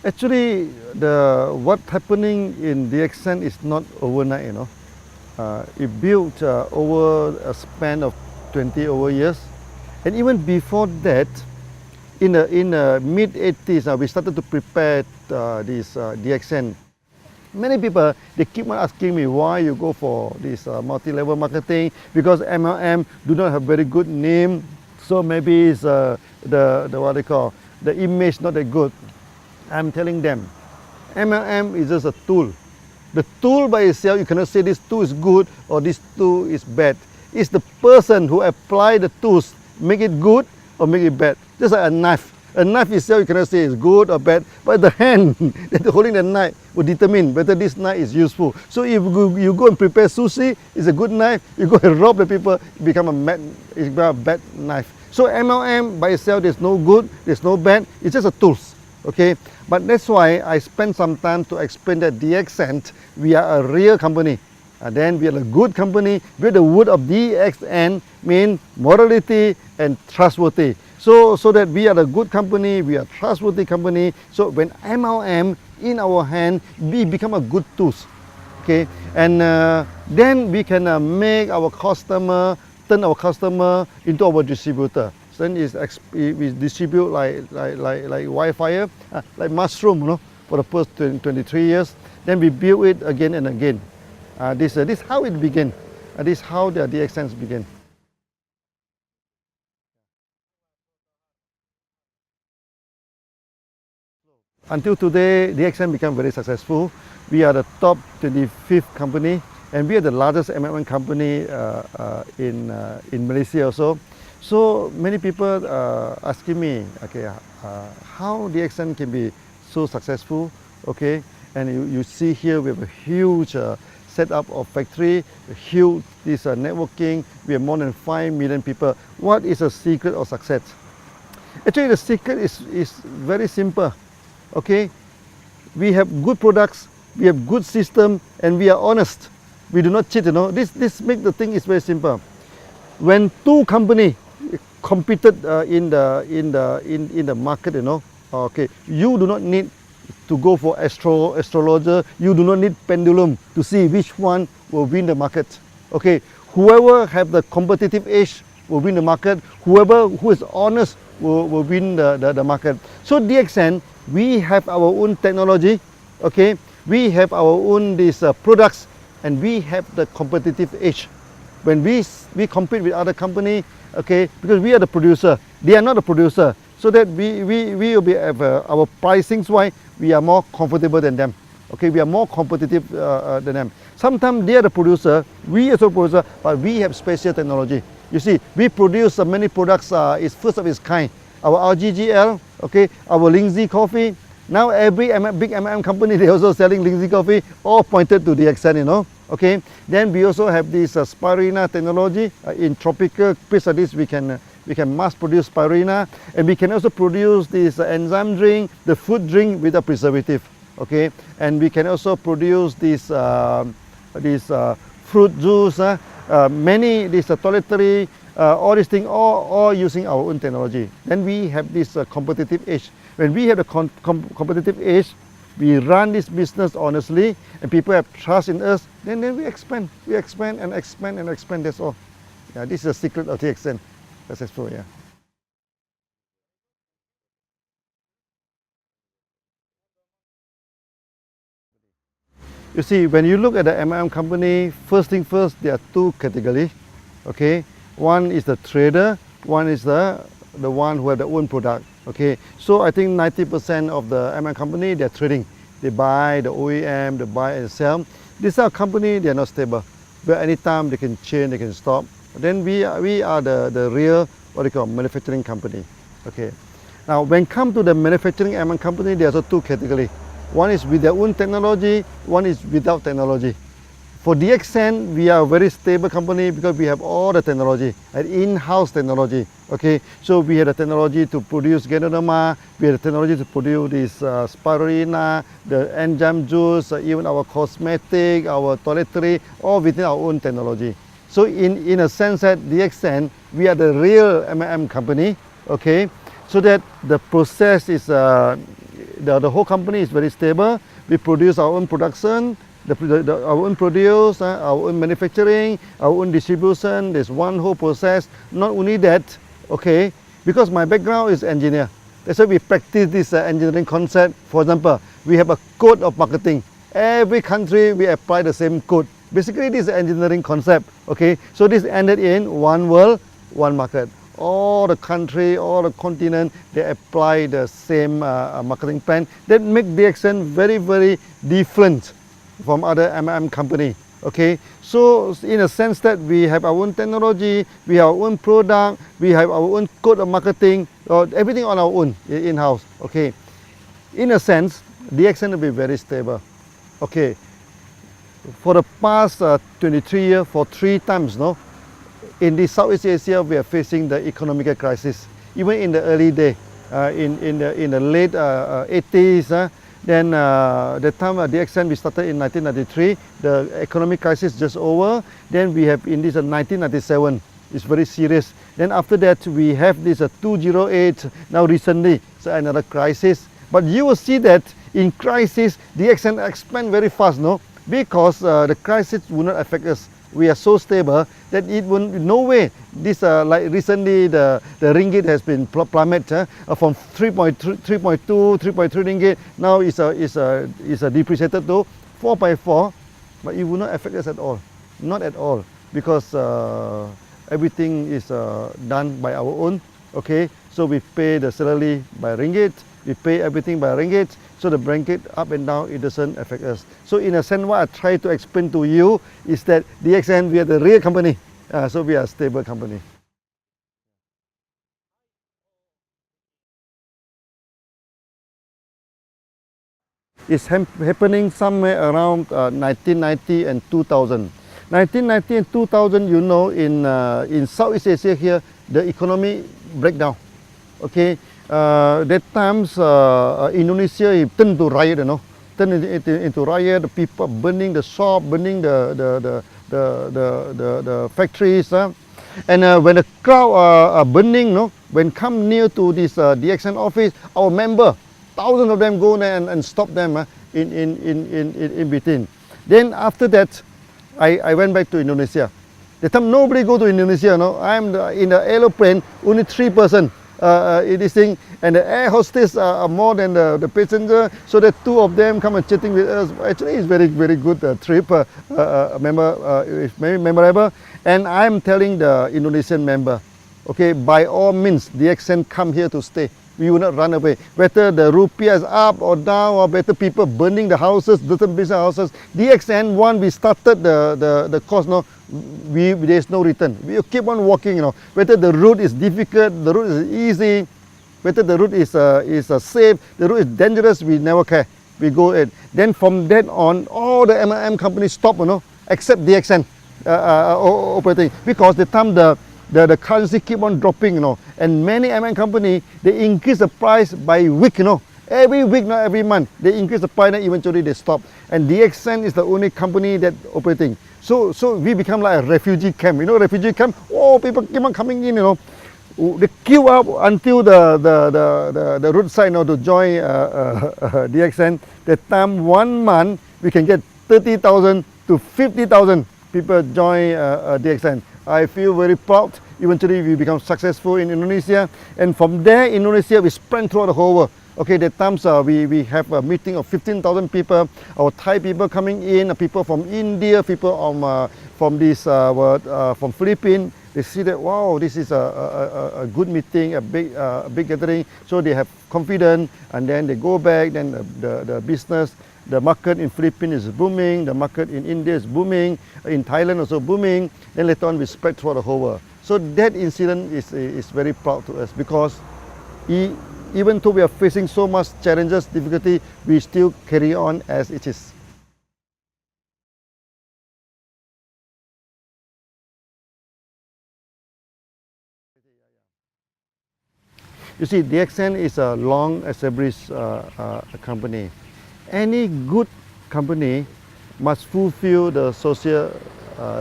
Actually, what's happening in DXN is not overnight, you know. It built over a span of 20 over years. And even before that, in the mid 80s, we started to prepare this DXN. Many people, they keep on asking me why you go for this multi-level marketing, because MLM do not have very good name, so maybe it's the what they call, the image not that good. I'm telling them, MLM is just a tool. The tool by itself, you cannot say this tool is good or this tool is bad. It's the person who apply the tools, make it good or make it bad. Just like a knife. A knife itself, you cannot say it's good or bad, but the hand that holding the knife will determine whether this knife is useful. So if you go and prepare sushi, it's a good knife. You go and rob the people, it becomes a bad knife. So MLM by itself, there's no good, there's no bad. It's just a tools. Okay, but that's why I spent some time to explain that DXN, we are a real company. Then we are a good company. With the word of DXN mean morality and trustworthy. So that we are a good company, we are a trustworthy company. So when MLM in our hand, we become a good tools. Okay, and then we can make our customer, turn our customer into our distributor. Then we distribute like wildfire, like mushroom, you know, for the first 23 years. Then we build it again and again. This is how it began. This is how the DXNs began. Until today, DXN became very successful. We are the top 25th company, and we are the largest MLM company in Malaysia also. So many people asking me, okay, how DXN can be so successful, okay? And you see here we have a huge setup of factory, a huge networking. We have more than 5 million people. What is the secret of success? Actually, the secret is very simple, okay? We have good products, we have good system, and we are honest. We do not cheat, you know. This makes the thing is very simple. When two companies competed in the market, you know, okay, you do not need to go for astrologer, you do not need pendulum to see which one will win the market. Okay, whoever have the competitive edge will win the market, whoever who is honest will win the market. So DXN, we have our own technology, okay, we have our own products, and we have the competitive edge. When we compete with other company, okay, because we are the producer, they are not the producer, so that we will be our pricings wise, we are more comfortable than them. Okay, we are more competitive than them. Sometimes they are the producer, we also producer, but we have special technology. You see, we produce many products, is first of its kind. Our RGGL, okay, our Lindsay coffee. Now every big MLM company, they also selling Lindsay coffee, all pointed to DXN, you know. Okay, then we also have this spirulina technology. In tropical place like this, we can mass produce spirulina, and we can also produce this enzyme drink, the food drink without preservative. Okay, and we can also produce this fruit juice, many toiletry, all these things, all using our own technology. Then we have this competitive edge. When we have a competitive edge, we run this business honestly, and people have trust in us, then we expand. We expand and expand and expand, that's all. Yeah, this is the secret of DXN. Successful, yeah. You see, when you look at the MLM company, first thing first, there are two categories, okay? One is the trader, one is the one who have their own product. Okay, so I think 90% of the MLM company, they're trading. They buy the OEM, they buy and sell. These are company, they are not stable. But anytime they can change, they can stop. Then we are the real, what they call, manufacturing company. Okay. Now, when it comes to the manufacturing MLM company, there's also two categories. One is with their own technology, one is without technology. For DXN, we are a very stable company because we have all the technology, an in-house technology. Okay, so we have the technology to produce Ganoderma, we have the technology to produce this spirulina, the enzyme juice, even our cosmetic, our toiletry, all within our own technology. So in a sense that DXN, we are the real MLM company. Okay, so that the process is the whole company is very stable. We produce our own production, our own produce, our own manufacturing, our own distribution. There's one whole process. Not only that, okay, because my background is engineer. That's why we practice this engineering concept. For example, we have a code of marketing. Every country we apply the same code. Basically, this is engineering concept. Okay, so this ended in one world, one market. All the country, all the continent, they apply the same marketing plan. That make DXN very, very different from other MM company. Okay, so in a sense that we have our own technology, we have our own product, we have our own code of marketing, everything on our own in-house. Okay, in a sense, DXN will be very stable. Okay, for the past 23 years, for 3 times, no, in the Southeast Asia, we are facing the economic crisis. Even in the early day, in the late 80s, then the time DXN we started in 1993, the economic crisis just over. Then we have in this 1997, it's very serious. Then after that, we have this 2008. Now recently, so another crisis. But you will see that in crisis, DXN expand very fast, no, because the crisis will not affect us. We are so stable that it will no way. This like recently the ringgit has been plummeted from 3.2, 3.3 ringgit. Now is depreciated to 4.4, but it will not affect us at all, not at all, because everything is done by our own. Okay, so we pay the salary by ringgit. We pay everything by ringgit, so the ringgit up and down, it doesn't affect us. So in a sense, what I try to explain to you is that DXN, we are the real company, so we are a stable company. It's happening somewhere around 1990 and 2000. 1990 and 2000, you know, in Southeast Asia here, the economy breakdown. Okay. That times Indonesia turned to riot, you know, turned into riot. The people burning the shop, burning the factories, and when the crowd are burning, no, when come near to this DXN office, our member, thousands of them go there and stop them in between. Then after that, I went back to Indonesia. The time nobody go to Indonesia, no, I'm in the aeroplane, only 3 persons. In this thing, and the air hostess are more than the passenger, so the 2 of them come and chatting with us. Actually, it's very, very good trip, it's very memorable. And I'm telling the Indonesian member, okay, by all means, DXN come here to stay. We will not run away. Whether the rupiah is up or down, or better people burning the houses, different business houses. DXN, one, we started the course, no, there's no return. We keep on walking, you know. Whether the route is difficult, the route is easy, whether the route is safe, the route is dangerous, we never care. We go ahead. Then from then on, all the MLM companies stop, you know, except DXN operating, because the time the currency keep on dropping, you know, and many MLM company, they increase the price by week, you know. Every week, not every month, they increase the price and eventually they stop. And DXN is the only company that operating. So we become like a refugee camp, you know, refugee camp. Oh, people keep on coming in, you know. They queue up until the roadside, you know, to join DXN. That time, 1 month, we can get 30,000 to 50,000 people join DXN. I feel very proud. Eventually, we become successful in Indonesia, and from there, Indonesia, we spread throughout the whole world. Okay, that times we have a meeting of 15,000 people. Our Thai people coming in, people from India, people from Philippines. They see that, wow, this is a good meeting, a big gathering. So they have confidence, and then they go back. Then the business, the market in Philippines is booming. The market in India is booming. In Thailand also booming. Then later on, we spread throughout the whole world. So that incident is very proud to us, because even though we are facing so much challenges, difficulty, we still carry on as it is. You see, DXN is a long established company. Any good company must fulfill the social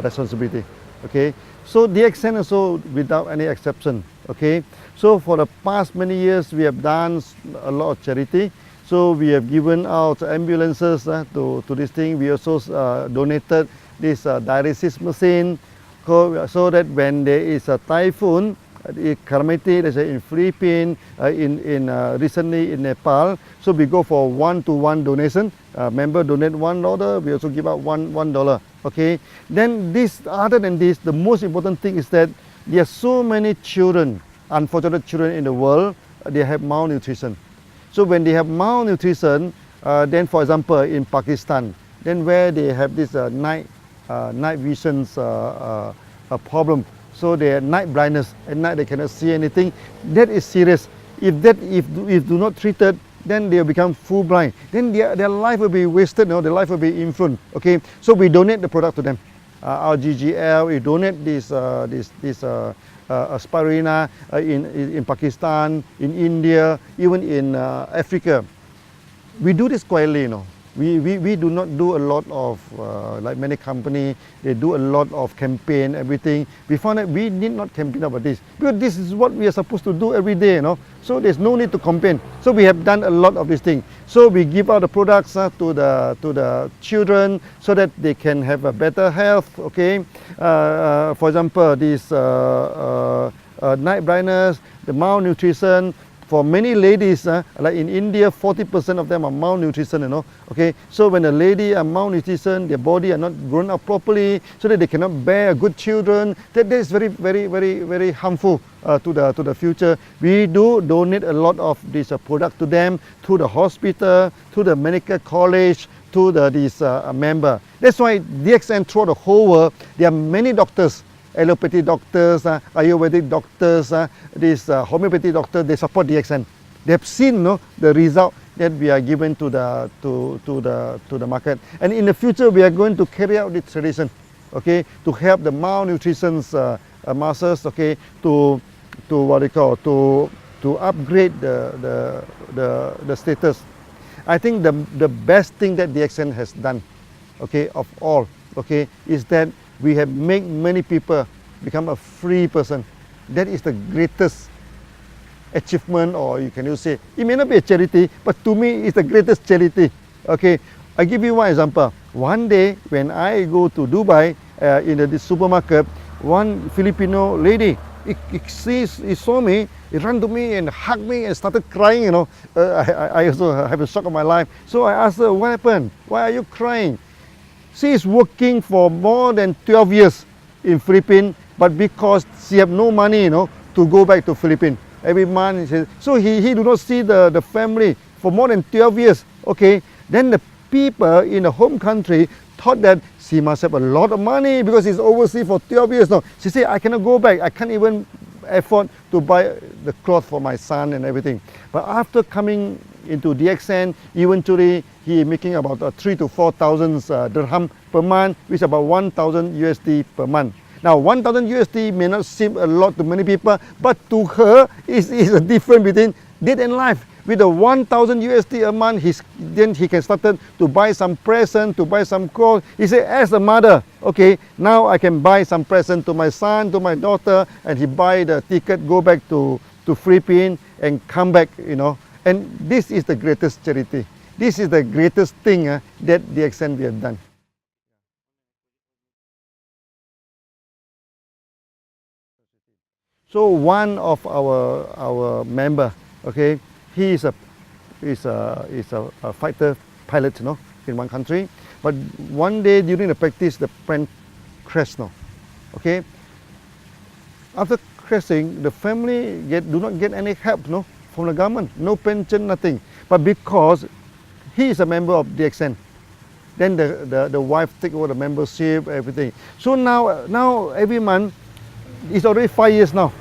responsibility. Okay, so DXN also without any exception. Okay, so for the past many years we have done a lot of charity. So we have given out ambulances to this thing. We also donated this dialysis machine so that when there is a typhoon, calamity, let's say in Philippines, recently in Nepal, so we go for one-to-one donation. Member donate $1, we also give out $1. Okay. Then this, other than this, the most important thing is that there are so many children, unfortunate children in the world, they have malnutrition. So when they have malnutrition, then for example in Pakistan, then where they have this night visions problem, so they have night blindness, at night they cannot see anything. That is serious. If do not treated, then they will become full blind. Then their life will be wasted, their life will be influenced. Okay, so we donate the product to them. Our GGL, we donate this spirulina in Pakistan, in India, even in Africa. We do this quietly, We do not do a lot of, like many companies, they do a lot of campaign, everything. We found that we need not campaign about this, because this is what we are supposed to do every day, So there's no need to campaign. So we have done a lot of this thing. So we give out the products to the children so that they can have a better health, okay? For example, this night blindness, the malnutrition. For many ladies, like in India, 40% of them are malnutrition, Okay, so when a lady are malnutrition, their body are not grown up properly, so that they cannot bear good children. That is very, very, very, very harmful to the future. We do donate a lot of this product to them, to the hospital, to the medical college, to this member. That's why DXN throughout the whole world, there are many doctors. Allopathy doctors, Ayurvedic doctors, this homeopathy doctors, they support DXN. They have seen the result that we are given to the market. And in the future, we are going to carry out this tradition, okay, to help the malnutrition masses, okay, to what they call to upgrade the status. I think the best thing that DXN has done, okay, of all, okay, is that we have made many people become a free person. That is the greatest achievement, or you can say, it may not be a charity, but to me it's the greatest charity. Okay, I give you one example. One day when I go to Dubai, in the supermarket, one Filipino lady, he saw me, he ran to me and hugged me and started crying, I also have a shock of my life. So I asked her, what happened? Why are you crying? She is working for more than 12 years in Philippines, but because she have no money, to go back to Philippines every month. So he do not see the family for more than 12 years. Okay, then the people in the home country thought that she must have a lot of money because she's overseas for 12 years now. She said, I cannot go back. I can't even afford to buy the cloth for my son and everything. But after coming into DXN, eventually he is making about 3,000 to 4,000 dirham per month, which is about 1,000 USD per month. Now 1,000 USD may not seem a lot to many people, but to her is a difference between death and life. With the 1,000 USD a month, then he can start to buy some present, to buy some clothes. He said, as a mother, okay, now I can buy some present to my son, to my daughter, and he buy the ticket, go back to Philippines and come back, And this is the greatest charity. This is the greatest thing that DXN we have done. So one of our member, okay, he is a fighter pilot, in one country. But one day during the practice, the plane crashed, okay. After crashing, the family do not get any help, from the government, no pension, nothing. But because he is a member of DXN, then the wife take over the membership, everything. So now every month, it's already 5 years now,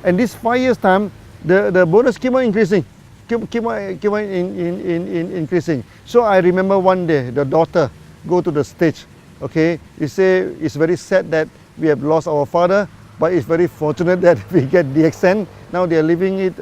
and this 5 years time, the bonus keep on increasing, keep on increasing. So I remember one day the daughter go to the stage, okay. He say it's very sad that we have lost our father, but it's very fortunate that we get DXN. Now they are living it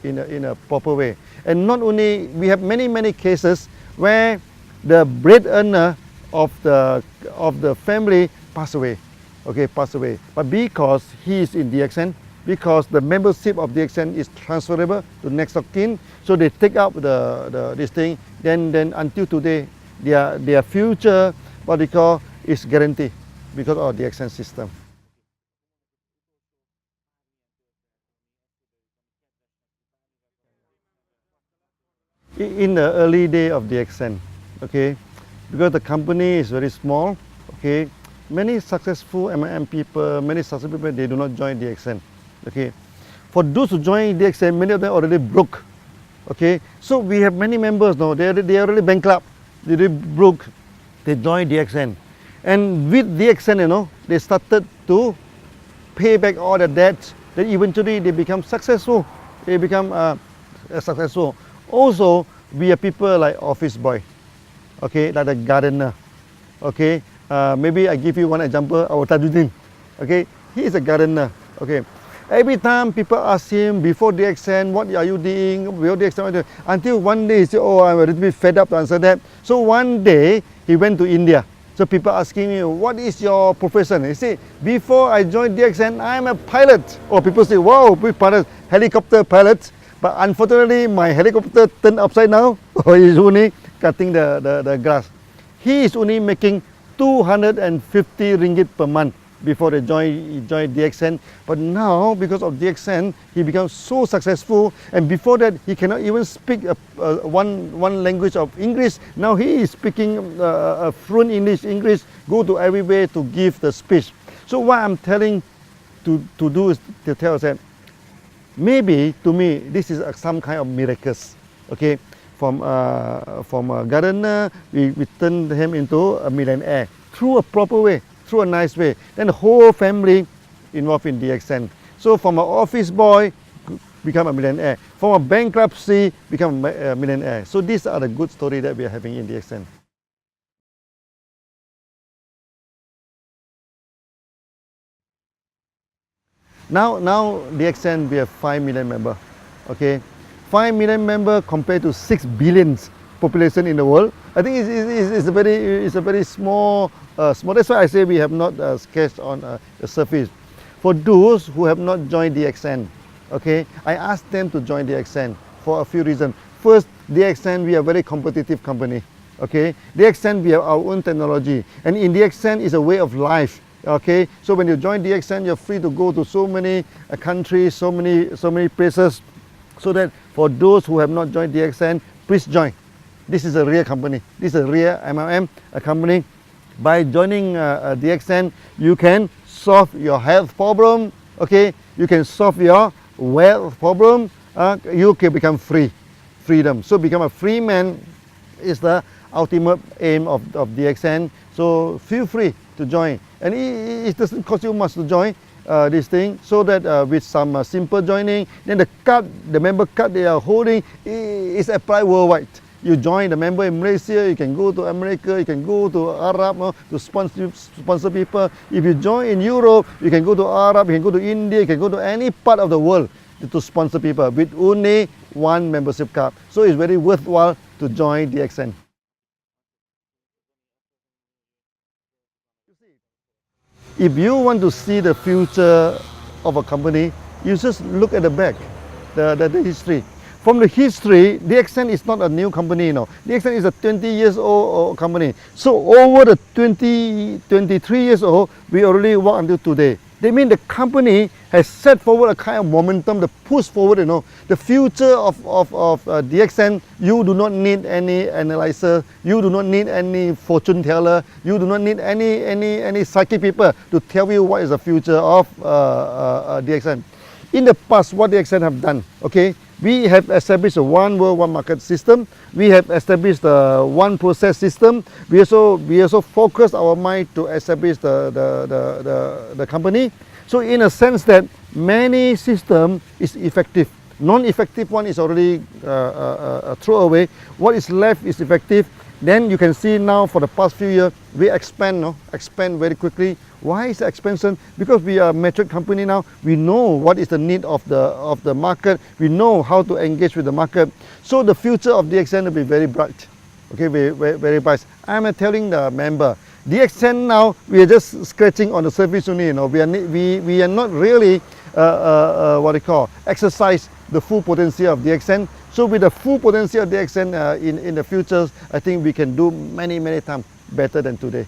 in a proper way. And not only, we have many cases where the breadwinner of the family pass away, okay, pass away. But because he is in DXN, because the membership of DXN is transferable to next of kin. So they take up this thing. Then until today, their future, what they call, is guaranteed because of DXN system. In the early day of DXN, okay, because the company is very small, okay, many successful MLM people, many successful people, they do not join DXN, okay. For those who join DXN, many of them already broke, okay. So we have many members now, they are already bankrupt, they already broke, they join DXN. And with DXN, you know, they started to pay back all the debts, then eventually they become successful, they become successful. Also, we are people like office boy, okay, like the gardener, okay. Maybe I give you one example, our Tajuddin, okay, he is a gardener, okay. Every time people ask him before DXN, what are you doing, before DXN, what are you doing? Until one day he said, oh, I'm a little bit fed up to answer that. So one day, he went to India. So people asking me, what is your profession? He said, before I joined DXN, I'm a pilot. Or people say, wow, big pilot, helicopter pilot. But unfortunately, my helicopter turned upside down, or he's only cutting the grass. He is only making 250 ringgit per month before he joined DXN. But now, because of DXN, he becomes so successful. And before that, he cannot even speak one language of English. Now he is speaking fluent English, go to everywhere to give the speech. So what I'm telling to do is to tell us that maybe, to me, this is some kind of miracles, okay? From a gardener, we turned him into a millionaire through a proper way, through a nice way. Then the whole family involved in DXN. So from an office boy, become a millionaire. From a bankruptcy, become a millionaire. So these are the good stories that we are having in DXN. Now DXN, we have 5 million members, okay? 5 million members compared to 6 billion population in the world. I think it's a very small, that's why I say we have not sketched on the surface. For those who have not joined DXN, okay, I asked them to join DXN for a few reasons. First, DXN, we are a very competitive company, okay? DXN, we have our own technology, and in DXN is a way of life. Okay, so when you join DXN, you're free to go to so many countries, so many places. So that for those who have not joined DXN, please join. This is a real company. This is a real MLM company. By joining DXN, you can solve your health problem. Okay, you can solve your wealth problem. You can become freedom. So become a free man is the ultimate aim of DXN. So feel free to join. And it doesn't cost you much to join this thing, so that with some simple joining, then the member card they are holding is applied worldwide. You join the member in Malaysia, you can go to America, you can go to Arab to sponsor people. If you join in Europe, you can go to Arab, you can go to India, you can go to any part of the world to sponsor people with only one membership card. So it's very worthwhile to join DXN. If you want to see the future of a company, you just look at the back, the history. From the history, DXN is not a new company, DXN is a 20 years old company. So over the 23 years old, we already work until today. They mean the company has set forward a kind of momentum, the push forward, the future of DXN. You do not need any analyzer, you do not need any fortune teller, you do not need any psychic people to tell you what is the future of DXN. In the past, what DXN have done, okay, we have established a one world, one market system. We have established a one process system. We also focused our mind to establish the company. So in a sense that many system is effective. Non-effective one is already thrown away. What is left is effective. Then you can see now for the past few years, we expand very quickly. Why is the expansion? Because we are a mature company now. We know what is the need of the market. We know how to engage with the market. So the future of DXN will be very bright. Okay, very bright. I'm telling the member, DXN now, we are just scratching on the surface only. We are not really exercise the full potential of DXN. So with the full potential of DXN in the future, I think we can do many times better than today.